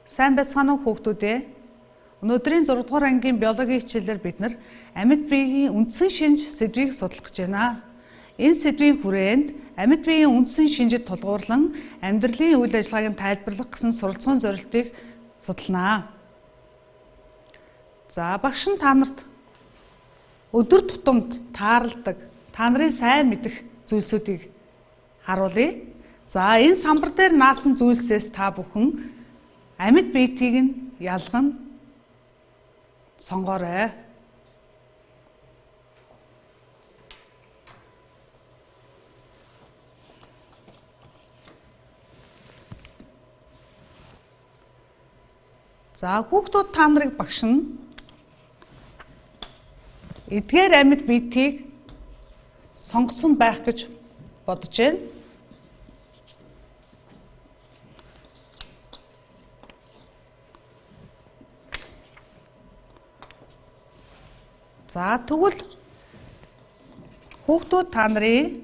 Сайн байцгаана уу хүүхдүүд ээ. Өнөөдрийн 6 дугаар ангийн биологийн хичээлээр бид нар амьд биеийн үндсэн шинж сэдвийг судлах гэж байна. Энэ сэдвийн хүрээнд амьд биеийн үндсэн шинжид тулгуурлан амьдралын үйл ажиллагааг тайлбарлах гэсэн суралцсан зорилтыг судалнаа. За багш нь та нарт өдөр тутамд тааралдаг, та нарын сайн мэдэх зүйлсүүдийг харуулъя. За энэ самбар дээр наасан зүйлсээс та бүхэн амьд биетийг нь ялган сонгоорой. За хүүхдүүд та нарыг багш нь эдгээр амьд биетийг сонгосон байх гэж бодож байна. За тэгвэл хүүхдүүд та нарын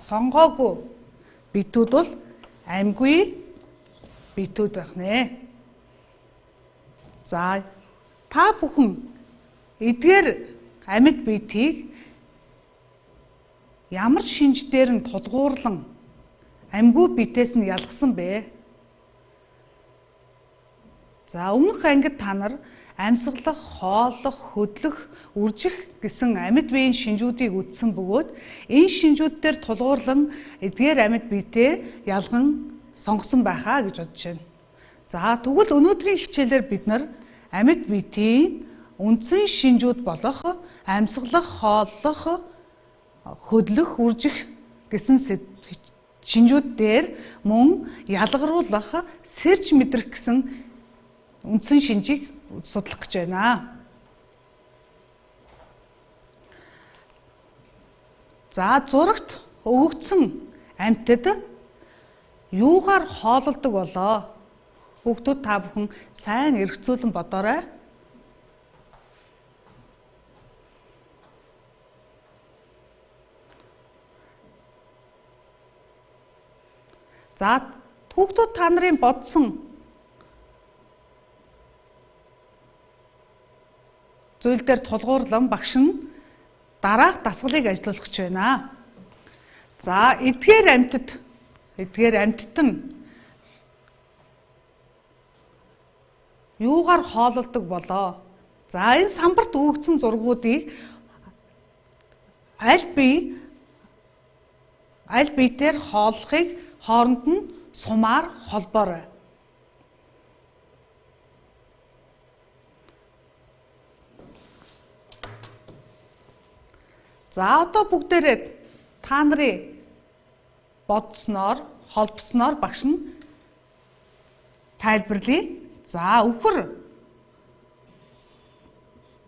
сонгоогүй биетүүд бол амьгүй биетүүд байх нэ. За та бүхэн эдгээр амьд биетийг ямар шинжээр нь тулгуурлан амьгүй биетээс нь ялгасан бэ? За өмнөх ангид та нар амьсгалах, хооллох, хөдлөх, үржих гэсэн амьд биеийн шинжүүдийг үзсэн бөгөөд энэ шинжүүд дээр тулгуурлан эдгээр амьд биетээ ялган сонгосон байхаа гэж бодож байна. За тэгвэл өнөөдрийн хичээлээр бид нар амьд биетийн үндсэн шинжүүд болох амьсгалах, хооллох, хөдлөх, үржих гэсэн шинжүүд дээр мөн ялгаруулах, сэрж мэдрэх гэсэн үндсэн шинжийг судлах гэж байна. За зурагт өгөгдсөн амьтад юугаар хоололдог болоо? Хүүхдүүд та бүхэн сайн эргцүүлэн бодоорой. За хүүхдүүд та нарын бодсон зүйл дээр тулгуурлан багш нь дараах дасгалыг ажиллуулах гэж байна. За эдгээр амьтад нь юугаар хоололдог болоо? За энэ самбарт өгөгдсөн зургуудыг аль биетээр хооллохыг хооронд нь сумаар холбоорой. За одоо бүгдээрээ та нарын бодсноор, холбосноор багш нь тайлбарлая. За өвхөр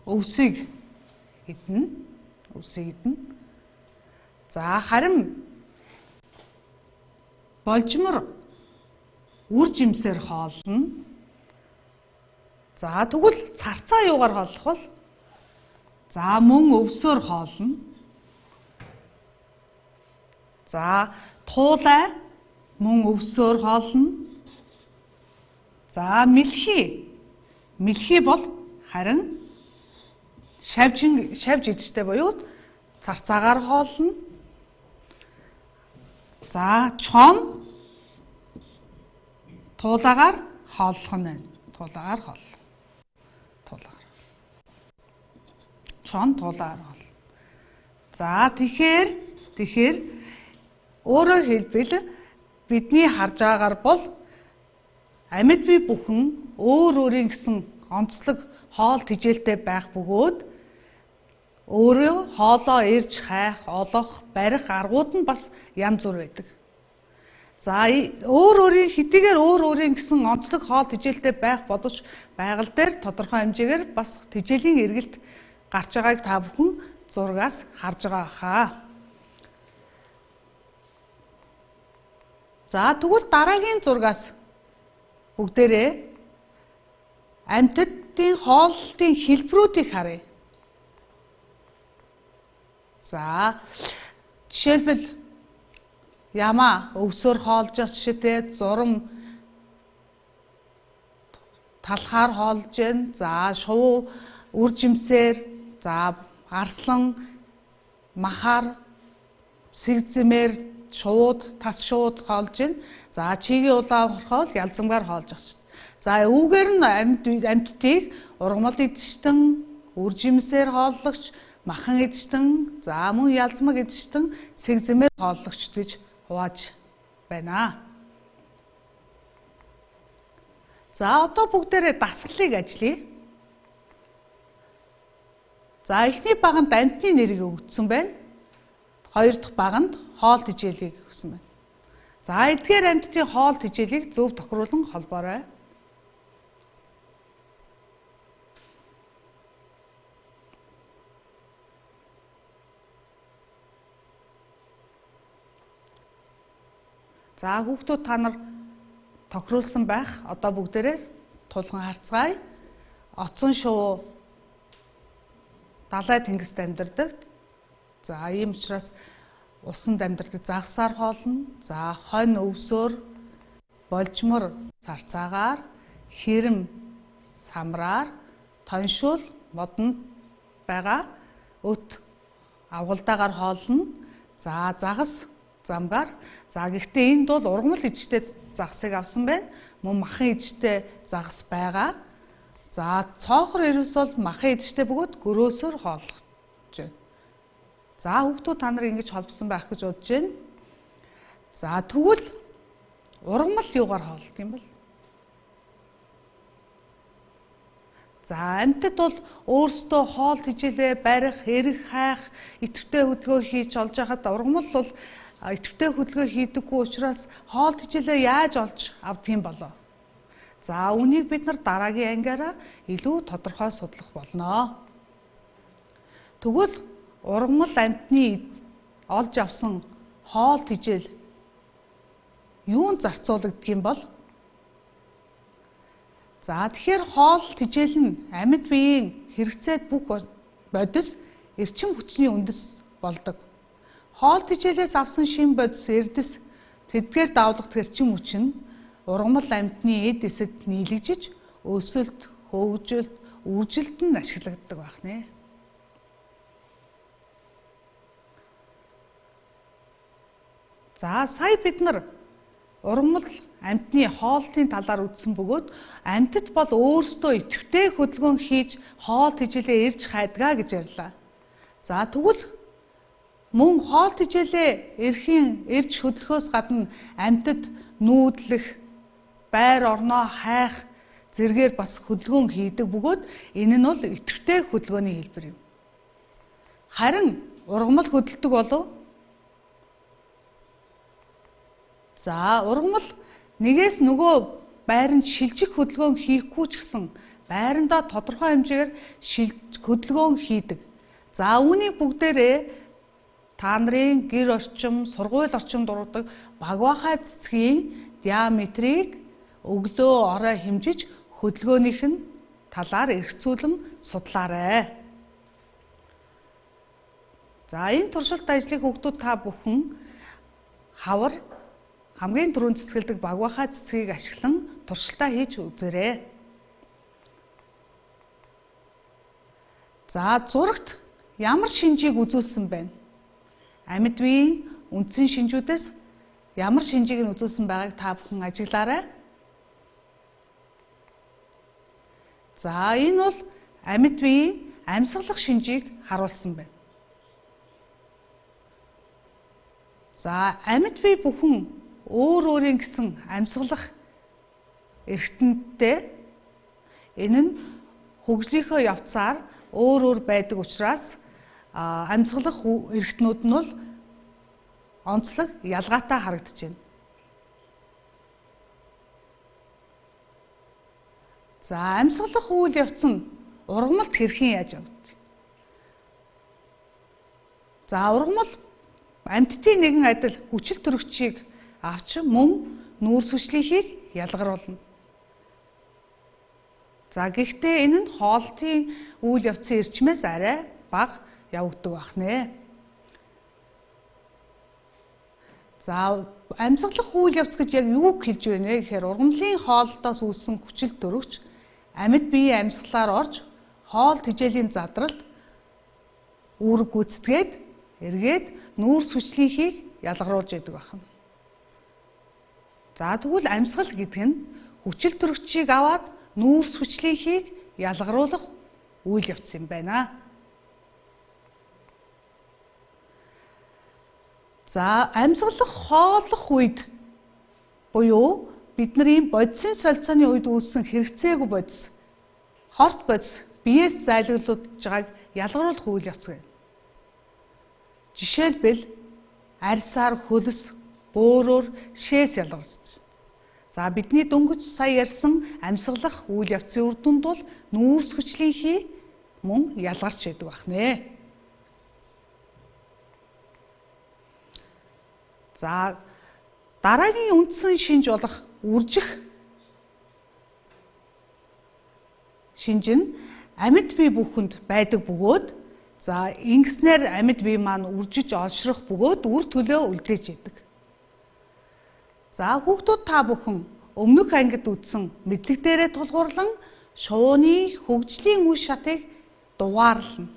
өвсийг идэнэ. За харин болжмор үр жимсээр хоолно. За тэгвэл царцаа юугаар хооллох вэ? За мөн өвсөөр хоолно. За туулай мөн өвсөөр хоолно. За мэлхий бол харин шавж идэлтэй буюу царцаагаар хоолно. За чон туулаагаар хооллох нь байна. Чон туулаагаар хоол. За тэгэхээр өөрөөр хэлбэл бидний харж байгаагаар бол амьд бие бүхэн өөрийн гэсэн онцлог хоол тэжээлтэй байх бөгөөд өөрөө хоолоо ирж хайх, олох, барих аргууд нь бас янз бүр байдаг. За хэдийгээр өөрийн гэсэн онцлог хоол тэжээлтэй байх боловч байгаль дээр тодорхой хэмжээгээр бас тэжээлийн эргэлт гарч байгааг та бүхэн зургаас харж байгаа хаа. За тэгвэл дараагийн зургаас бүгдээрээ амьтдын хооллолтын хэлбэрүүдийг харъя. За жишээлбэл ямаа өвсөөр хоолж жишээтэй зурм талхаар хоолж байна. За шувуу үр жимсээр, за арслан, махаар, сэгзэмээр, шууд, тас шууд хоолж байна. За чигийн улаан хорхоол ялзамгаар хоолж байгаа шүү. За үүгээр нь амьтдыг ургамал идчихтэн, үр жимсээр хооллогч, махан идчихтэн, за мөн ялзмаг идчихтэн, сэгзэмээр хооллогч гэж хувааж байна. За одоо бүгдээрээ дасгалыг ажиллая. За эхний баганд амьтны нэрийг өгсөн байна. Хоёр дахь баганд хоол хичээлийг өгсөн байна. За эдгээр амьтдын хоол хичээлийг зөв тохируулан холбоорой. За хүүхдүүд та нар тохируулсан байх. Одоо бүгдээрээ тулган харцгаая. Оцон шувуу далай тэнгист амьдардаг. За ийм учраас усанд амьдардаг загсаар хоолно. За хонь өвсөөр, болжмор царцаагаар, хэрэм самраар, тоншуул модонд байгаа өт авгалдаагаар хоолно. За загас замгаар. За гэхдээ энд бол ургамал идчтэй загсыг авсан байна. Мөн махан идчтэй загас байгаа. За цоохор ирвс бол махан идчтэй бөгөөд гөрөөсөөр хооллож байна. За хүүхдүүд та нар ингэж холбосон байх гэж бодож байна. За тэгвэл ургамал юугаар хоолдог юм бол? За амьтад бол өөрсдөө хоол хичээлээ барих, эрэх, хайх, идэвхтэй хөдөлгөөн хийж олж хахад ургамал бол идэвхтэй хөдөлгөөн хийдэггүй учраас хоол хичээлээ яаж олж авдаг юм болоо? За үнийг бид нар дараагийн ангиараа илүү тодорхой судлах болно. Тэгвэл ургамал амьтны олж авсан хоол хичээл юунд зарцуулагддаг юм бол? За тэгэхээр хоол хичээл нь амьд биеийн хэрэгцээд бүх бодис эрчим хүчний үндэс болдог. Хоол хичээлээс авсан шин бодис эрдэс тэдгээр давлагдах эрчим хүч нь ургамал амьтны эд эсэд нийлэгжиж өсөлт, хөгжилт, үржилт нь ашиглагддаг байна. За сая бид нар ургамал амьтны хоолтын талаар үзсэн бөгөөд амьтад бол өөрсдөө идэвхтэй хөдөлгөөн хийж хоол хичээлээ эрж хайдгаа гэж ярьлаа. За тэгвэл мөн хоол хичээлээ эрж хөдлөхөөс гадна амьтад нүүдлэх, байр орноо хайх зэргээр бас хөдөлгөөн хийдэг бөгөөд энэ нь бол идэвхтэй хөдөлгөөний хэлбэр юм. Харин ургамал хөдөлдөг болов? За ургамал нэгээс нөгөө байранд шилжих хөдөлгөөн хийхгүй ч гэсэн байрандаа тодорхой хэмжээгээр хөдөлгөөн хийдэг. За үүнийг бүгдээрээ та нарын гэр орчим, сургууль орчимд дурдаг багвахай цэцгийн диаметрийг өглөө орой хэмжиж хөдөлгөөнийх нь талаар эргцүүлэн судлаарай. За энэ туршилт ажлыг хүүхдүүд та бүхэн хавар хамгийн түрүүнд цэцгэлдэг багвахай цэцгийг ашиглан туршилтаа хийж үзээрэй. За зурагт ямар шинжийг үзүүлсэн байна? Амьд биеийн үндсэн шинжүүдээс ямар шинжийг нь үзүүлсэн байгааг та бүхэн ажиглаарай. За энэ бол амьд биеийн амьсгалах шинжийг харуулсан байна. За амьд бие бүхэн өөр өөрийн гэсэн амьсгалах эрхтэнтэй. Энэ нь хөгжлийнхөө явцаар өөр өөр байдаг учраас амьсгалах эрхтнүүд нь бол онцлог ялгаатай харагдаж байна. За амьсгалах үйл явц нь ургамалд хэрхэн яаж явагдав? За ургамал амьтдын нэгэн адил хүчил төрөгчийг авч мөн нүүрс хүчлийнхийг ялгаруулна. За гэхдээ энэ нь хоолтын үйл явцын эрчмээс арай бага явагддаг байна. За амьсгалах үйл явц гэж яг юу хэлж байна вэ гэхээр ургамлын хоолтоос үүссэн хүчил төрөгч амьд биеийн амьсгалаар орж хоол тэжээлийн задралд үүрэг гүйцэтгээд эргээд нүүрс хүчлийнхийг ялгаруулж яадаг байна. За тэгвэл амьсгал гэдэг нь хүчил төрөгчийг аваад нүүрс хүчлийнхийг ялгаруулах үйл явц юм байна. За амьсгалах хооллох үед буюу бидний бодисын солилцооны үед үүссэн хэрэгцээгүй бодис, хорт бодис биеэс зайлуулж байгааг ялгаруулах үйл явц гэнэ. Жишээлбэл арьсаар хөлс, бөөрөөр шээс ялгарч. За бидний дөнгөж сая ярьсан амьсгалах үйл явцын үр дүнд бол нүүрс хүчлийнхий мөн ялгарч байдаг байна. За дараагийн үндсэн шинж болох үржих шинж нь амьд бие бүхэнд байдаг бөгөөд за ингэснээр амьд бие маань үржиж олшрох бөгөөд үр төлөө үлдээж идэг. За хүүхдүүд та бүхэн өмнөх ангид үтсэн мэдлэг дээрээ тулгуурлан шувууны хөгжлийн үе шатыг дугаарлана.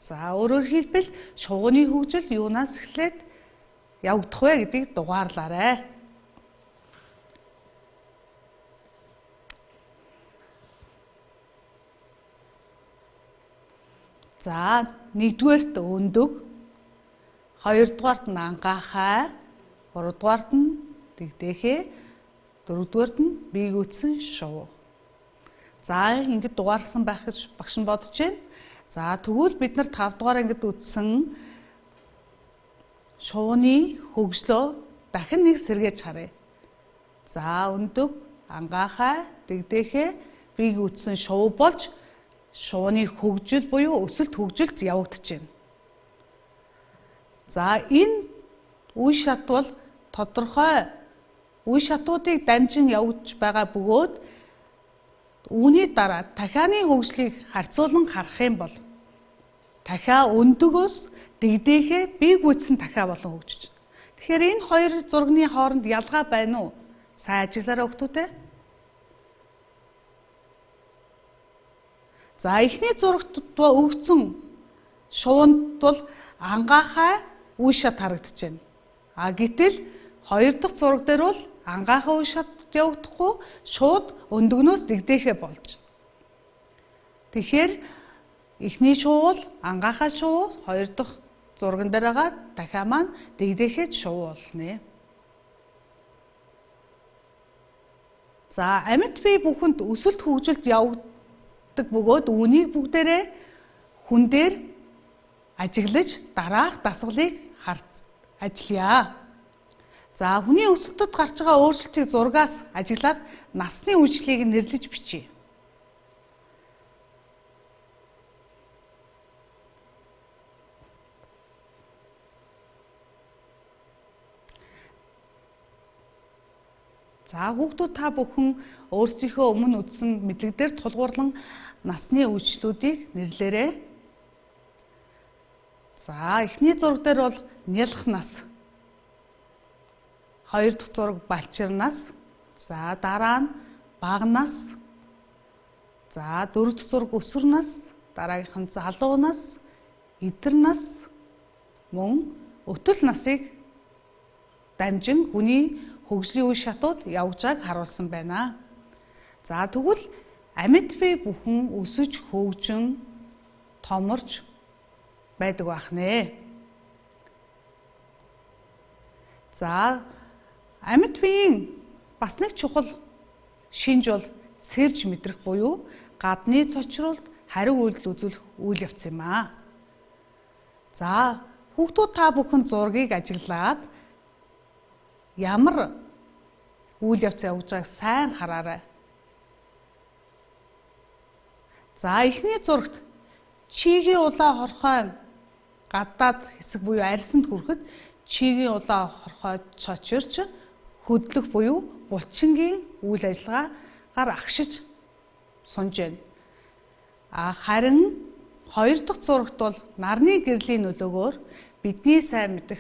За өөрөөр хэлбэл шувууны хөгжил юунаас эхлээд явагдах вэ гэдгийг дугаарлаарай. За нэгдүгээрт өндөг, хоёрдугаарт нь ангаахай, гуравдугаарт нь дэгдээхээ, дөрөвдүгээрт нь биегүйцсэн шувуу. За ингэж дугаарсан байх гэж багш нь бодож байна. За тэгвэл бид нар 5 дугаар ангид үтсэн шувууны хөгжлөө дахин нэг сэргээж харъя. За өндөг, ангаахай, дэгдээхээ, биегүйцсэн шувуу болж шувууны хөгжил буюу өсөлт хөгжилд явагдаж байна. За энэ үе шат бол тодорхой үе шатуудыг дамжин явж байгаа бөгөөд үүний дараа дахианы хөгжлийг харьцуулан харах юм бол дахиа өндөгөөс дэгдээхээ биегүйцсэн дахиа болон хөгжиж байна. Тэгэхээр энэ хоёр зургийн хооронд ялгаа байна уу? Сайн ажиглаарай хүүхдүүдээ. За эхний зурагт өгсөн шувуунд бол ангаахай үе шат харагдаж байна. А гэтэл хоёр дахь зураг дээр бол ангаахай үе шат явагдахгүй шууд өндөгнөөс дэгдээхээ болж байна. Тэгэхээр эхний шувуу бол ангаахай шувуу, хоёр дахь зурган дээр байгаа дахиа маань дэгдээхээ шувуу болно. За амьд бие бүхэнд өсөлт хөгжилд явагддаг бөгөөд үүнийг бүгдээрээ хүн дээр ажиглаж дараах дасгалыг ажиллая. За хүний өсөлтөд гарч байгаа өөрчлөлтийг зургаас ажиглаад насны үечлийг нэрлэж бичье. За хүүхдүүд та бүхэн өөрсдийнхөө өмнө үтсэн мэдлэгдээр тулгуурлан насны үечлүүдийг нэрлээрэй. За эхний зураг дээр бол нялх нас. Хоёр дахь зураг балчир нас. За дараа нь бага нас. За дөрөв дахь зураг өсвөр нас, дараагийнх нь залуу нас, эдэр нас, мөн өтөл насыг дамжин хүний хөгжлийн үе шатууд явж байгааг харуулсан байна. За тэгвэл амьд бие бүхэн өсөж хөгжин томорч байдаг байх нэ. За амьд биеийн бас нэг чухал шинж бол сэрж мэдрэх буюу гадны цочролд хариу үйлдэл үзүүлэх үйл явц юм аа. За хүүхдүүд та бүхэн зургийг ажиглаад ямар үйл явц явж байгааг сайн хараарай. За эхний зурагт чигийн улаан хорхой гадаад хэсэг буюу арьсанд хүрэхэд чигийн улаан хорхой цочирч хөдлөх буюу булчингийн үйл ажиллагаагаар агшиж сунж байна. Харин хоёр дахь зурагт бол нарны гэрлийн нөлөөгөөр бидний сайн мэдэх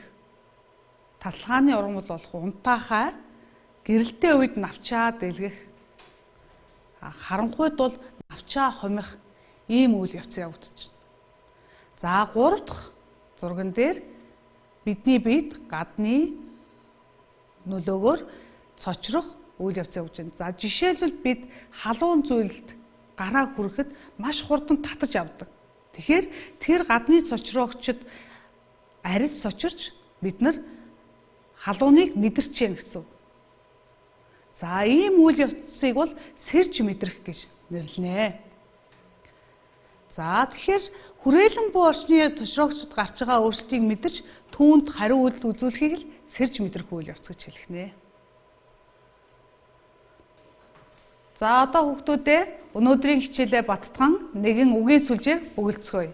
тасалгааны ургамал болох унтаахай гэрэлтэй үед навчаад дэлгэх харанхуйд бол навчаа хомих ийм үйл явц явагдаж байна. За 3 дахь зурган дээр бидний биед гадны нөлөөгөөр цочрох үйл явц явж байна. За жишээлбэл бид халуун зүйлд гараа хүрэхэд маш хурдан татаж авдаг. Тэгэхээр тэр гадны цочрогчд арьс сочирч бид нар халууныг мэдэрч яах гэсэн. За ийм үйл явцыг бол сэрж мэдрэх гэж нэрлэнэ. За тэгэхээр хүрээлэн буй орчны цочрогчд гарч байгаа өөрсдийг мэдэрч түүнд хариу үйлдэл үзүүлэхийг л сэрж мэдрэх үйл явц гэж хэлэх нэ. За одоо хүүхдүүдээ өнөөдрийн хичээлээ баттган нэгэн үгийн сүлжээг өгөлцгөөе.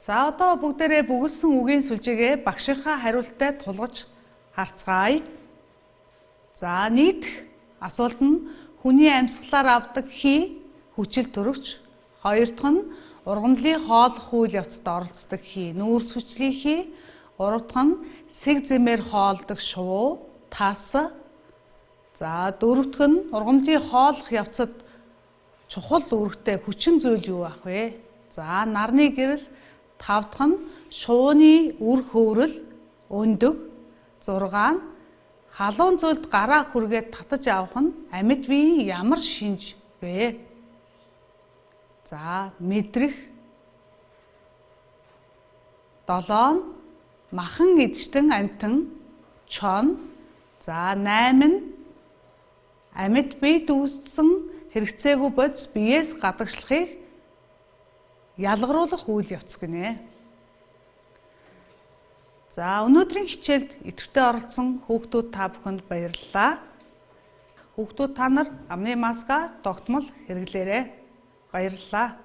За одоо бүгдээрээ бүгэлсэн үгийн сүлжээгээ багшийнхаа хариулттай тулгаж харцгаая. За нийтх асуулт нь хүний амьсгалаар авдаг хий хүчил төрөвч, хоёр дахь нь ургамлын хооллох үйл явцад оролцдог хий нүүрс хүчлийн хий, гурав дахь нь сэг зэмээр хоолдог шувуу, тас. За дөрөв дахь нь ургамлын хооллох явцад чухал үүрэгтэй хүчин зүйл юу ах вэ? За нарны гэрэл, тав дахь нь шууны үр хөврөл, өндөг, 6 нь халуун зүйлд гараа хүргээд татаж авах нь амьд биеийн ямар шинж вэ? За мэдрэх, 7 нь махан эдштэн амьтан, чон, за 8 нь амьд бие дүүссэн хэрэгцээгүй бодис биеэс гадагшлахыг ялгаруулах үйл явц гинэ. За өнөөдрийн хичээлд идэвхтэй оролцсон хүүхдүүд та бүхэнд баярлалаа. Хүүхдүүд та нар амны маска тогтмол хэрэглээрэй. Баярлалаа.